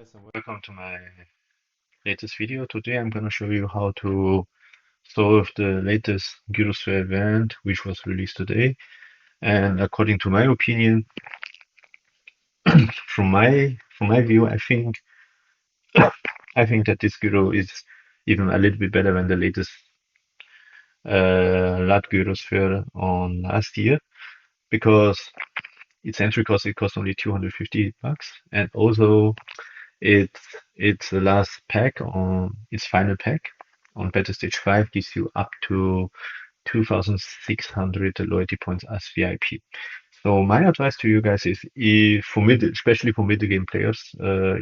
Guys, and welcome to my latest video. Today I'm going to show you how to solve the latest Gyrosphere event, which was released today. And according to my opinion, from my view, I think that this Gyro is even a little bit better than the latest LUT Gyrosphere on last year because its entry cost it cost only $250, and also It's it's the last pack on its final pack on Battlestage 5 gives you up to 2,600 loyalty points as VIP. So my advice to you guys is if for mid, especially for mid game players,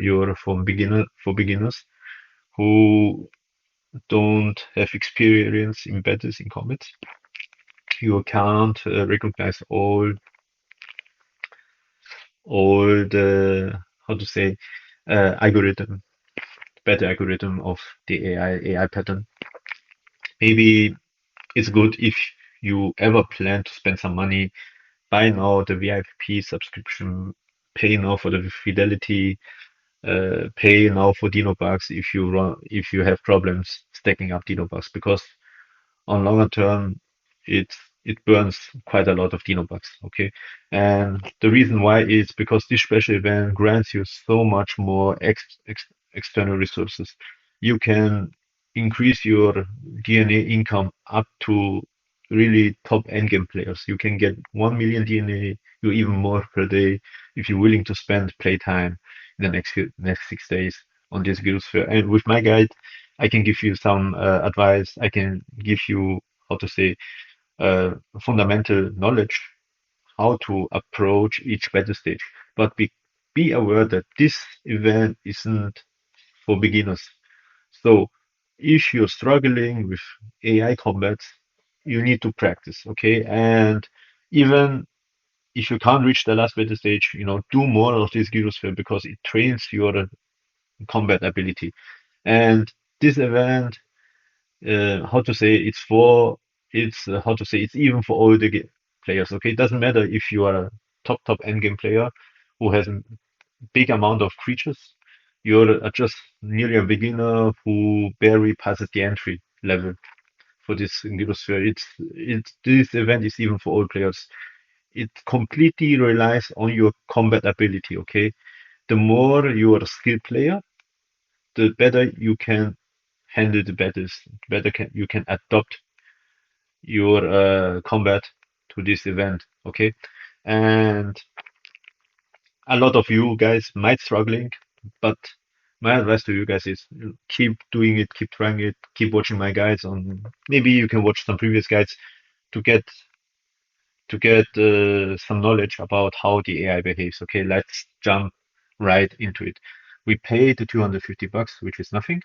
you're for beginners who don't have experience in battles in combat, you can't recognize all the how to say algorithm better algorithm of the AI pattern. Maybe it's good if you ever plan to spend some money, buy now the VIP subscription, pay now for the Fidelity, pay now for Dino bucks if you have problems stacking up Dino bucks because on longer term it it burns quite a lot of Dino bucks. Okay, and the reason why is because this special event grants you so much more external resources. You can increase your DNA income up to really top endgame players. You can get 1 million DNA, you even more per day if you're willing to spend playtime in the next 6 days on this Guild Sphere. And with my guide, I can give you some advice. I can give you how to say fundamental knowledge how to approach each battle stage. But be aware that this event isn't for beginners. So if you're struggling with AI combat, you need to practice, okay? And even if you can't reach the last battle stage, do more of this Gyrosphere because it trains your combat ability. And this event, how to say, how to say, it's even for all the players, okay? It doesn't matter if you are a top endgame player who has a big amount of creatures. You're just nearly a beginner who barely passes the entry level for this Gyrosphere. This event is even for all players. It completely relies on your combat ability, okay? The more you are a skilled player, the better you can handle the battles, you can adopt your combat to this event, okay? And a lot of you guys might struggling, but my advice to you guys is keep doing it, keep trying it, keep watching my guides on. Maybe you can watch some previous guides to get some knowledge about how the AI behaves. Okay, let's jump right into it. We pay the $250, which is nothing.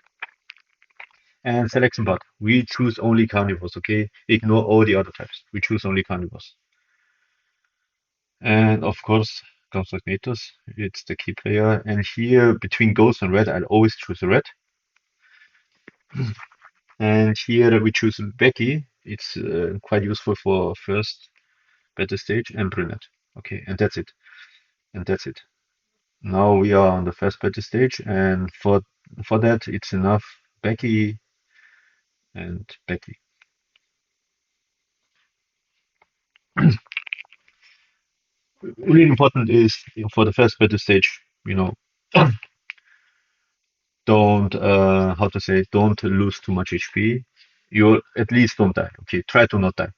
And selection bot. We choose only carnivores, okay? Ignore all the other types. We choose only carnivores. And of course, Constructors, it's the key player. And here between Ghost and Red, I'll always choose Red. And here we choose Becky. It's quite useful for first battle stage and Brunette. Okay, and that's it. And that's it. Now we are on the first battle stage, and for that it's enough Becky and Becky. Really important is for the first battle stage, don't how to say don't lose too much HP. You at least don't die. Okay, try to not die.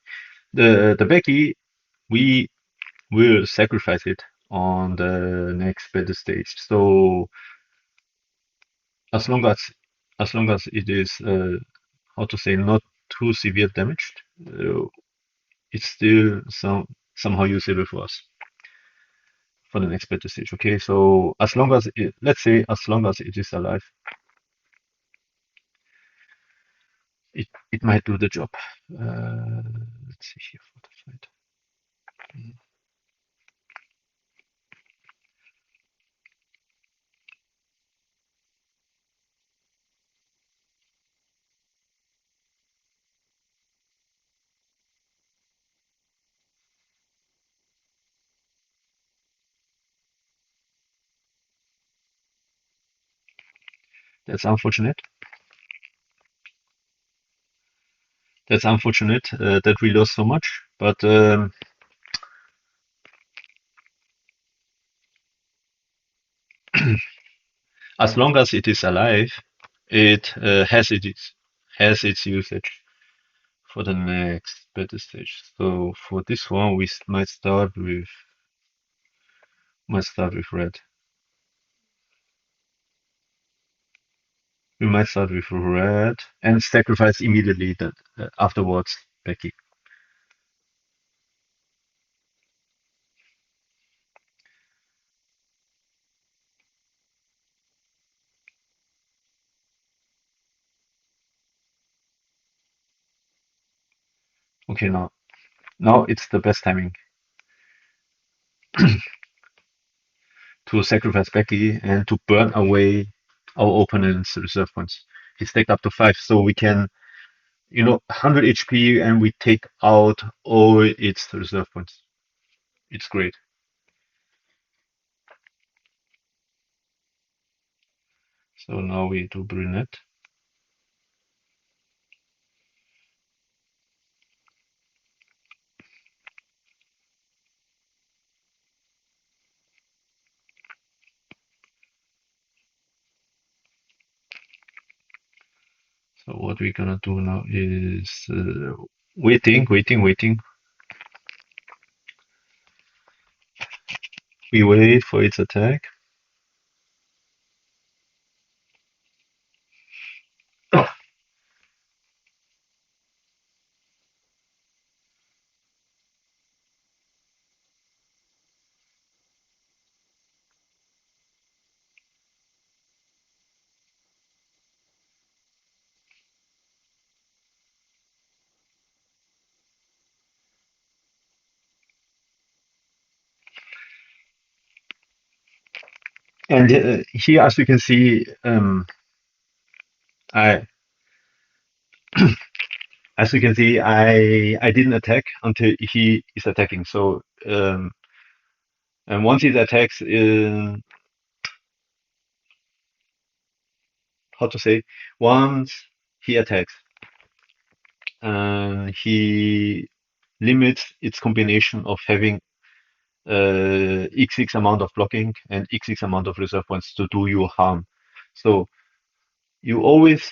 The Becky we will sacrifice it on the next battle stage. So as long as it is how to say not too severe damaged, it's still somehow usable for us for the next battle stage. Okay, so let's say as long as it is alive, it might do the job. Let's see here for the fight. That's unfortunate. That's unfortunate that we lost so much. But as long as it is alive, it has its usage for the next battle stage. So for this one, we might start with red. We might start with red and sacrifice immediately that afterwards Becky. Okay, now it's the best timing to sacrifice Becky and to burn away our opponent's reserve points. He stacked up to 5, so we can, 100 HP and we take out all its reserve points. It's great. So now we do brunette. So what we're gonna do now is waiting. We wait for its attack. And here, as you can see, I as you can see, I didn't attack until he is attacking. So and once he attacks, how to say, once he attacks, he limits its combination of having XX amount of blocking and XX amount of reserve points to do you harm. So you always,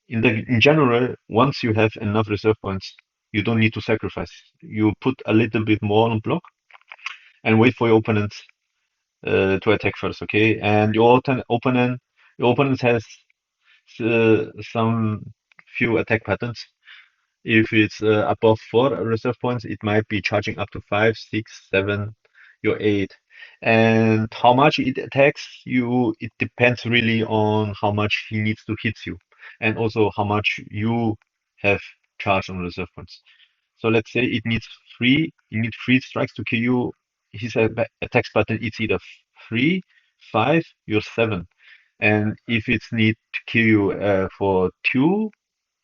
in general, once you have enough reserve points, you don't need to sacrifice. You put a little bit more on block and wait for your opponent to attack first, okay? And your opponent has some few attack patterns. If it's above 4 reserve points, it might be charging up to 5, 6, 7, your 8. And how much it attacks you, it depends really on how much he needs to hit you, and also how much you have charged on reserve points. So let's say it needs three strikes to kill you. His attack pattern is either 3, 5, you're 7. And if it's need to kill you for 2,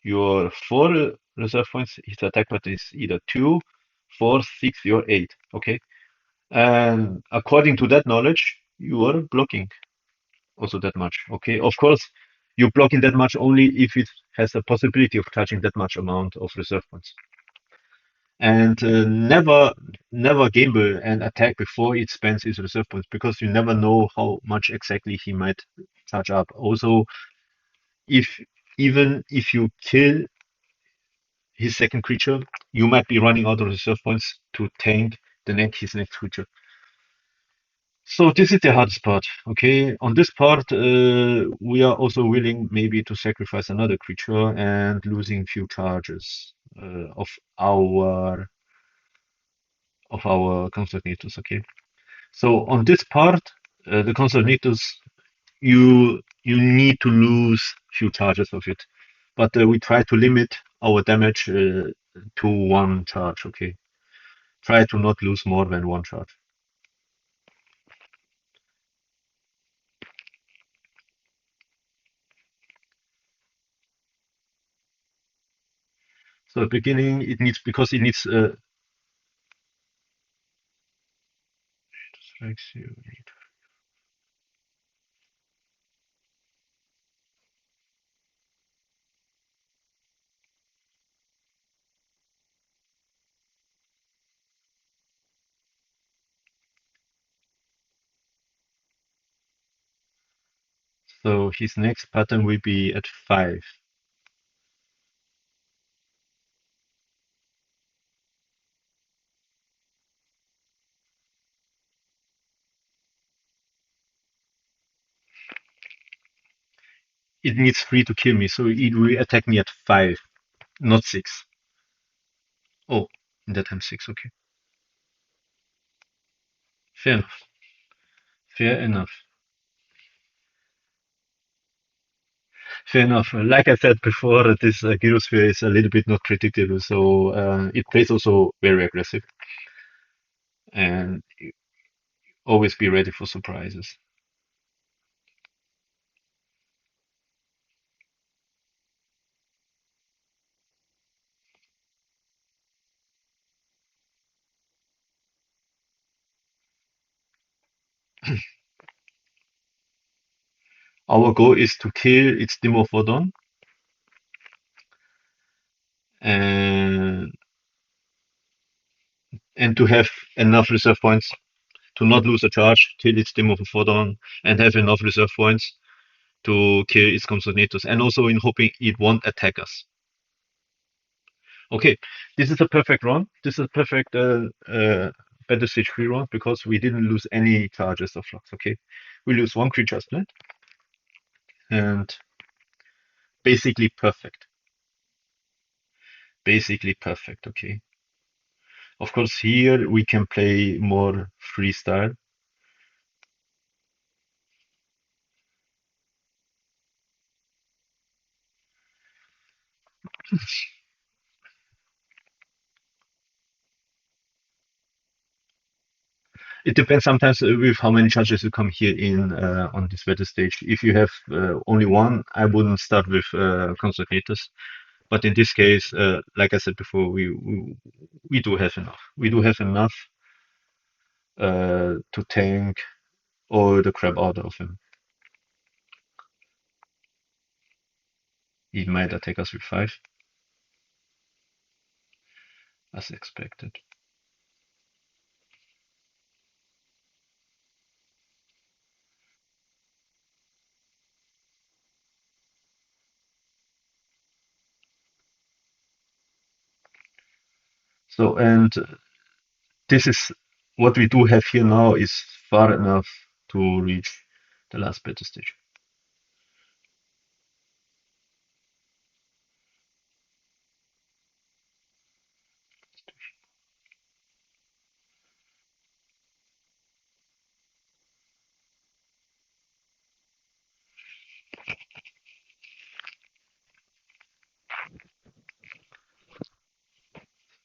your 4 reserve points, his attack pattern is either 2, 4, 6, or 8. Okay. And according to that knowledge, you are blocking also that much. Okay. Of course, you're blocking that much only if it has a possibility of touching that much amount of reserve points. And never gamble and attack before it spends its reserve points because you never know how much exactly he might charge up. Also, if even if you kill his second creature, you might be running out of reserve points to tank his next creature. So this is the hardest part. Okay, on this part, we are also willing maybe to sacrifice another creature and losing few charges of our concertinatus. Okay, so on this part, the concertinatus, you need to lose few charges of it, but we try to limit our damage to 1 charge. Okay. Try to not lose more than 1 charge. So at the beginning, because it needs strikes you. So his next pattern will be at 5. It needs 3 to kill me, so it will attack me at 5, not 6. Oh, in that time 6, okay. Fair enough. Fair enough. Fair enough. Like I said before, this Gyrosphere is a little bit not predictable, so it plays also very aggressive, and always be ready for surprises. Our goal is to kill its Dimorphodon and to have enough reserve points to not lose a charge, kill its Dimorphodon, and have enough reserve points to kill its Compsognathus, and also in hoping it won't attack us. Okay, this is a perfect run. This is a perfect Battlestage 3 run because we didn't lose any charges of flux. Okay, we lose one creature split and basically perfect. Basically perfect. Okay, of course here we can play more freestyle. It depends sometimes with how many charges you come here in on this battle stage. If you have only one, I wouldn't start with Consecrators. But in this case, like I said before, we do have enough. We do have enough to tank all the crap out of him. He might attack us with 5, as expected. So, and this is what we do have here now is far enough to reach the last battle stage.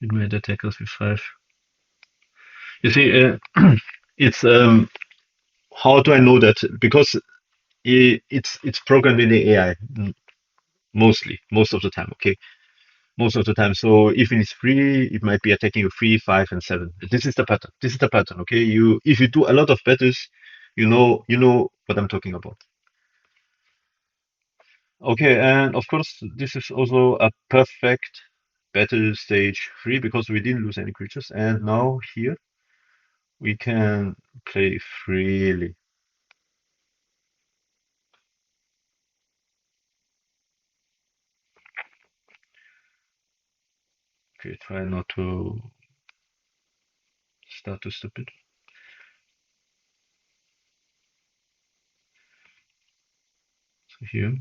It might attack us with 5. You see, it's how do I know that? Because it's programmed in the AI mostly, most of the time. Okay, most of the time. So if it's free, it might be attacking you 3, 5, and 7. This is the pattern. This is the pattern. Okay, you if you do a lot of battles, you know what I'm talking about. Okay, and of course this is also a perfect battle stage 3 because we didn't lose any creatures, and now here we can play freely. Okay, try not to start too stupid. So here,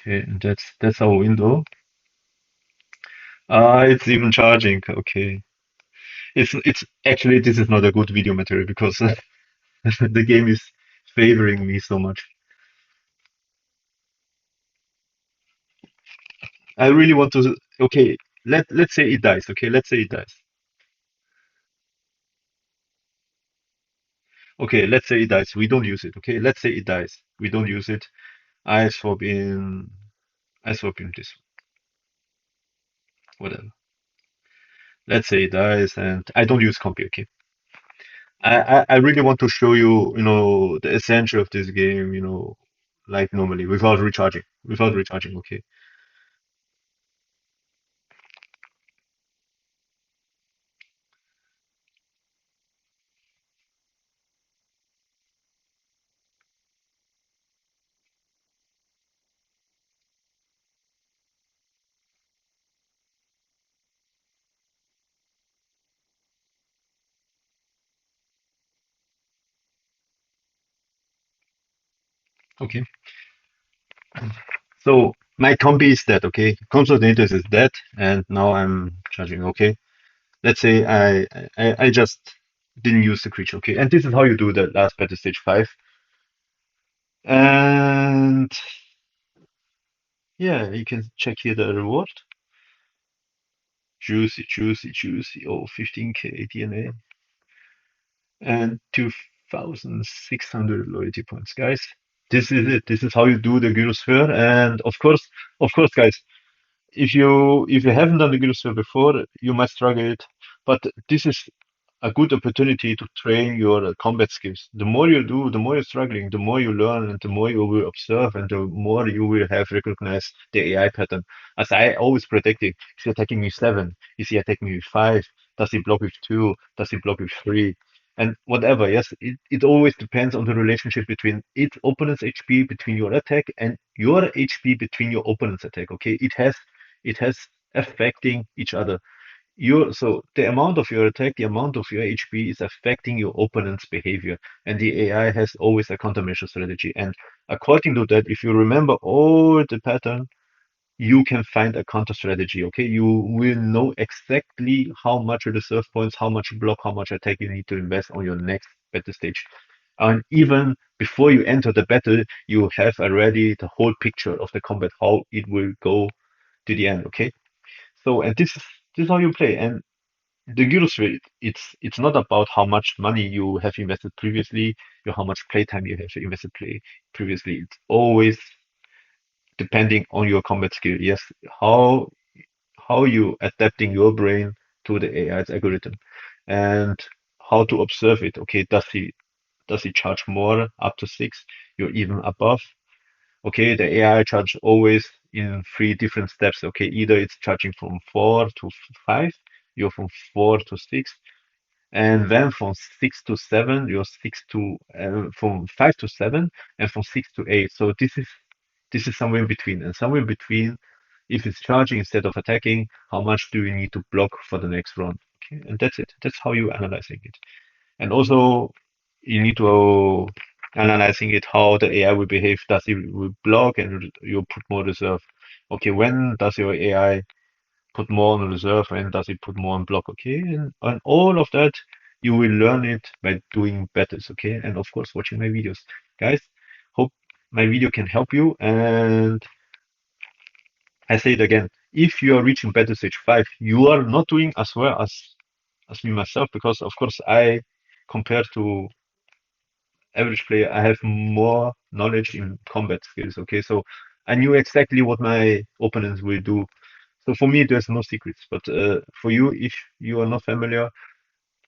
okay, and that's our window. Ah, it's even charging. Okay, it's actually this is not a good video material because the game is favoring me so much. I really want to. Okay, let's say it dies. Okay, let's say it dies. Okay, let's say it dies. We don't use it. Okay, let's say it dies. We don't use it. I swap in. I swap in this. Whatever. Let's say it dies, and I don't use compy. Okay. I really want to show you, the essential of this game, like normally, without recharging. Without recharging, okay. Okay. So my combi is dead. Okay. Consolidators is dead, and now I'm charging. Okay. Let's say I just didn't use the creature. Okay. And this is how you do the last battle stage 5. And yeah, you can check here the reward. Juicy, juicy, juicy. Oh, 15K DNA and 2,600 loyalty points, guys. This is it. This is how you do the Gyrosphere. And of course, guys, if you haven't done the Gyrosphere before, you might struggle it. But this is a good opportunity to train your combat skills. The more you do, the more you're struggling, the more you learn, and the more you will observe, and the more you will have recognized the AI pattern. As I always predicted, is he attacking me 7? Is he attacking me with 5? Does he block with 2? Does he block with 3? And whatever, yes, it always depends on the relationship between its opponent's HP between your attack and your HP between your opponent's attack. Okay, it has affecting each other. So the amount of your attack, the amount of your HP is affecting your opponent's behavior, and the AI has always a countermeasure strategy. And according to that, if you remember all the pattern, you can find a counter strategy. Okay, you will know exactly how much reserve points, how much block, how much attack you need to invest on your next battle stage. And even before you enter the battle, you have already the whole picture of the combat, how it will go to the end. Okay, so and this is how you play. And the Gyros rate, it's not about how much money you have invested previously, or how much playtime you have invested previously. It's always depending on your combat skill. Yes, how how you adapting your brain to the AI's algorithm, and how to observe it. Okay, does he charge more up to 6? You're even above. Okay, the AI charge always in 3 different steps. Okay, either it's charging from 4 to 5, you're from 4 to 6, and then from 6 to 7, you're from 5 to 7, and from 6 to 8. So this is somewhere in between, and somewhere in between, if it's charging instead of attacking, how much do you need to block for the next round? Okay, and that's it. That's how you analyzing it. And also, you need to analyzing it how the AI will behave. Does it will block and you put more reserve? Okay, when does your AI put more on reserve and does it put more on block? Okay, and all of that you will learn it by doing battles. Okay, and of course watching my videos, guys. Hope my video can help you. And I say it again: if you are reaching battle stage 5, you are not doing as well as me myself, because of course I, compared to average player, I have more knowledge in combat skills. Okay, so I knew exactly what my opponents will do. So for me, there's no secrets. But for you, if you are not familiar,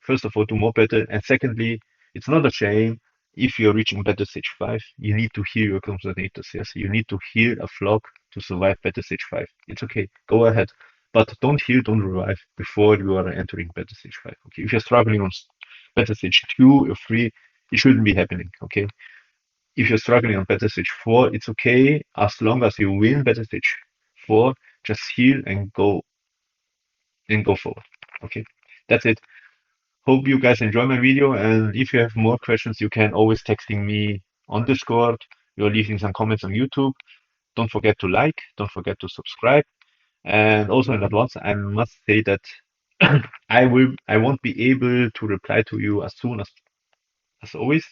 first of all, do more better. And secondly, it's not a shame if you're reaching battle stage 5. You need to heal your consonators. Yes, you need to heal a flock to survive battle stage 5. It's okay. Go ahead. But don't heal, don't revive before you are entering battle stage 5. Okay, if you're struggling on battle stage 2 or 3, it shouldn't be happening. Okay, if you're struggling on battle stage 4, it's okay as long as you win battle stage 4. Just heal and go forward. Okay, that's it. Hope you guys enjoy my video, and if you have more questions, you can always texting me on Discord. You're leaving some comments on YouTube. Don't forget to like, don't forget to subscribe. And also in advance, I must say that I won't be able to reply to you as soon as always,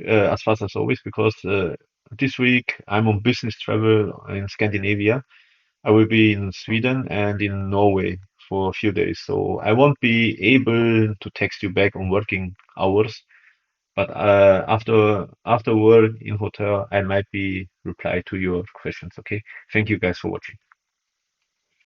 as fast as always, because this week I'm on business travel in Scandinavia. I will be in Sweden and in Norway for a few days, so I won't be able to text you back on working hours. But after work in hotel, I might be reply to your questions. Okay. Thank you guys for watching.